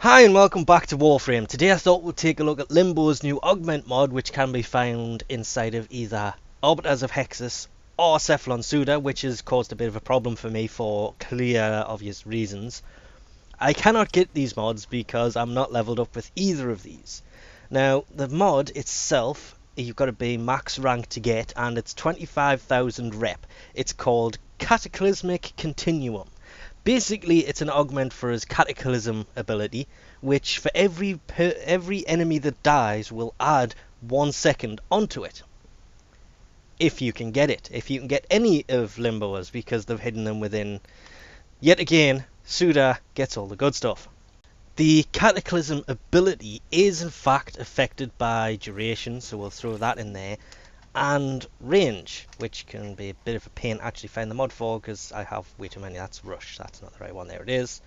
Hi and welcome back to Warframe. Today I thought we'd take a look at Limbo's new Augment mod, which can be found inside of either Arbiters of Hexis or Cephalon Suda, which has caused a bit of a problem for me for clear, obvious reasons. I cannot get these mods because I'm not leveled up with either of these. Now, the mod itself, you've got to be max rank to get, and it's 25,000 rep. It's called Cataclysmic Continuum. Basically, it's an augment for his Cataclysm ability, which for every enemy that dies will add 1 second onto it. If you can get it. If you can get any of Limbo's, because they've hidden them within... Yet again, Suda gets all the good stuff. The Cataclysm ability is in fact affected by duration, so we'll throw that in there. And range, which can be a bit of a pain to actually find the mod for because I have way too many. That's rush, that's not the right one, there it is.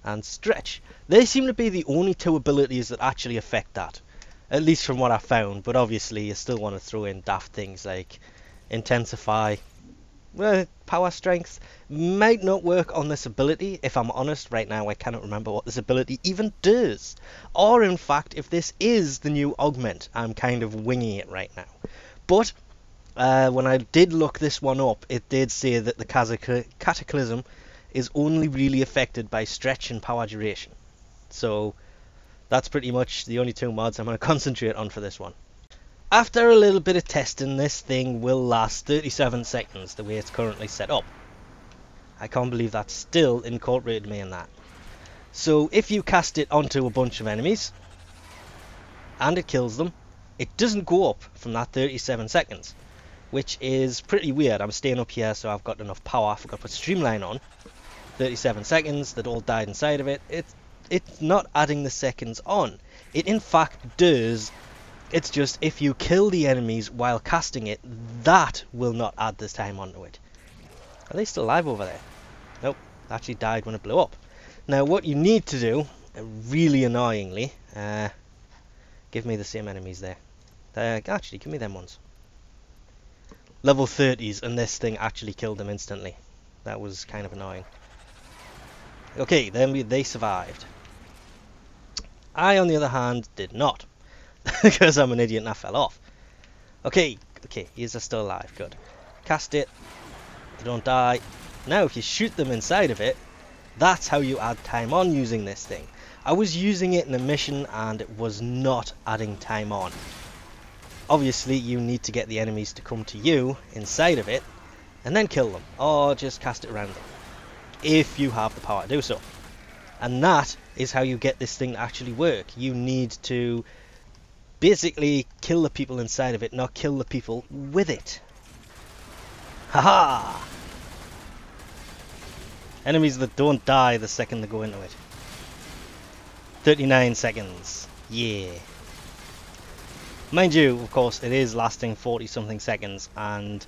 And stretch. They seem to be the only two abilities that actually affect that, at least from what I found, but obviously you still want to throw in daft things like intensify. Well, power strength might not work on this ability. If I'm honest, right now I cannot remember what this ability even does, or in fact if this is the new augment. I'm kind of winging it right now. But when I did look this one up, it did say that the Cataclysm is only really affected by stretch and power duration. So that's pretty much the only two mods I'm going to concentrate on for this one. After a little bit of testing, this thing will last 37 seconds the way it's currently set up. I can't believe that's still incorporated me in that. So if you cast it onto a bunch of enemies and it kills them, it doesn't go up from that 37 seconds, which is pretty weird. I'm staying up here so I've got enough power. I forgot to put Streamline on. 37 seconds, that all died inside of it. It's not adding the seconds on. It in fact does. It's just if you kill the enemies while casting it, that will not add this time onto it. Are they still alive over there? Nope, actually died when it blew up. Now what you need to do, really annoyingly, give me the same enemies there. Actually, give me them ones. Level 30s, and this thing actually killed them instantly. That was kind of annoying. Okay, then they survived. I, on the other hand, did not. Because I'm an idiot and I fell off. Okay, these are still alive, good. Cast it, they don't die. Now if you shoot them inside of it, that's how you add time on using this thing. I was using it in a mission and it was not adding time on. Obviously you need to get the enemies to come to you inside of it and then kill them, or just cast it around them if you have the power to do so. And that is how you get this thing to actually work. You need to basically kill the people inside of it, not kill the people with it. Haha! Enemies that don't die the second they go into it. 39 seconds. Yeah. Mind you, of course, it is lasting 40 something seconds, and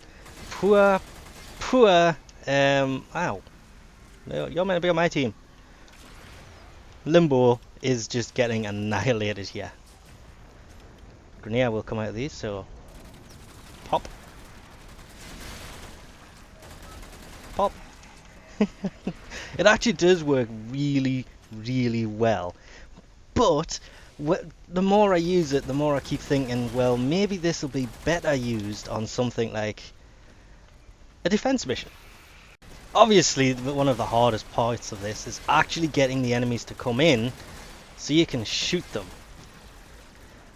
poor, ow. You're meant to be on my team. Limbo is just getting annihilated here. Grenade will come out of these, so pop. Pop. It actually does work really, really well. But the more I use it, the more I keep thinking, well, maybe this will be better used on something like a defense mission. Obviously, one of the hardest parts of this is actually getting the enemies to come in so you can shoot them.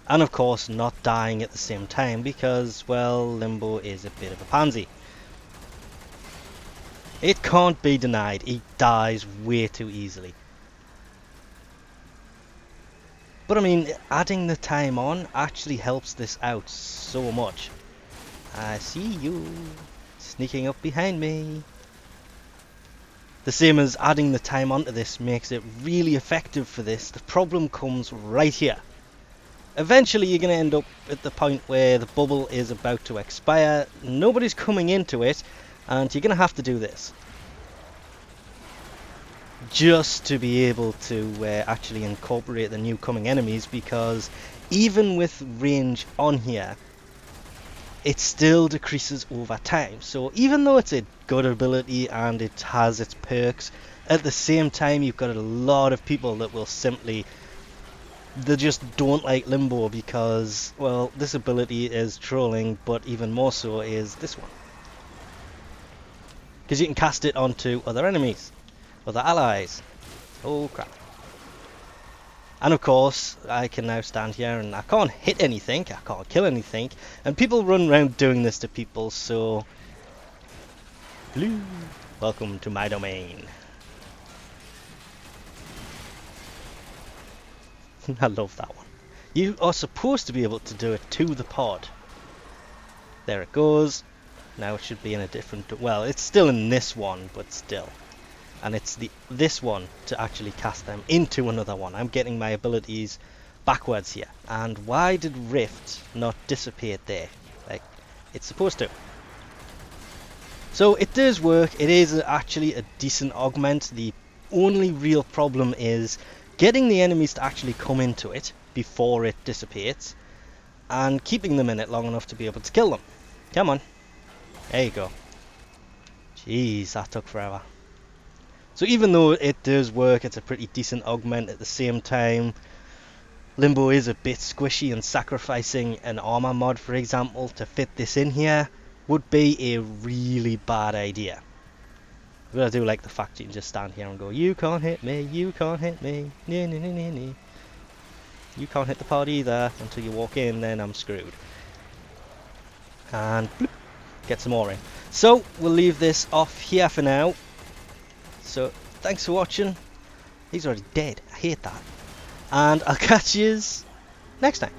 And of course, not dying at the same time because, well, Limbo is a bit of a pansy. It can't be denied, he dies way too easily. But I mean, adding the time on actually helps this out so much. I see you sneaking up behind me. The same as adding the time onto this makes it really effective for this. The problem comes right here. Eventually you're going to end up at the point where the bubble is about to expire, nobody's coming into it, and you're going to have to do this. Just to be able to actually incorporate the new coming enemies, because even with range on here, it still decreases over time. So even though it's a good ability and it has its perks, At the same time, you've got a lot of people that will simply, they just don't like Limbo because, well, this ability is trolling, but even more so is this one. Because you can cast it onto other enemies, other allies. Oh crap. And of course, I can now stand here and I can't hit anything, I can't kill anything, and people run around doing this to people, so... Hello. Welcome to my domain. I love that one. You are supposed to be able to do it to the pod. There it goes. Now it should be in a different... Well, it's still in this one, but still. And it's this one to actually cast them into another one. I'm getting my abilities backwards here. And why did Rift not dissipate there? Like, it's supposed to. So it does work. It is actually a decent augment. The only real problem is getting the enemies to actually come into it before it dissipates, and keeping them in it long enough to be able to kill them. Come on. There you go. Jeez, that took forever. So even though it does work, it's a pretty decent augment at the same time. Limbo is a bit squishy, and sacrificing an armor mod, for example, to fit this in here would be a really bad idea. But I do like the fact you can just stand here and go, you can't hit me, you can't hit me, nee, nee, nee, nee, nee. You can't hit the pod either until you walk in, then I'm screwed. And bloop, get some more in. So we'll leave this off here for now. So thanks for watching. He's already dead. I hate that. And I'll catch yous next time.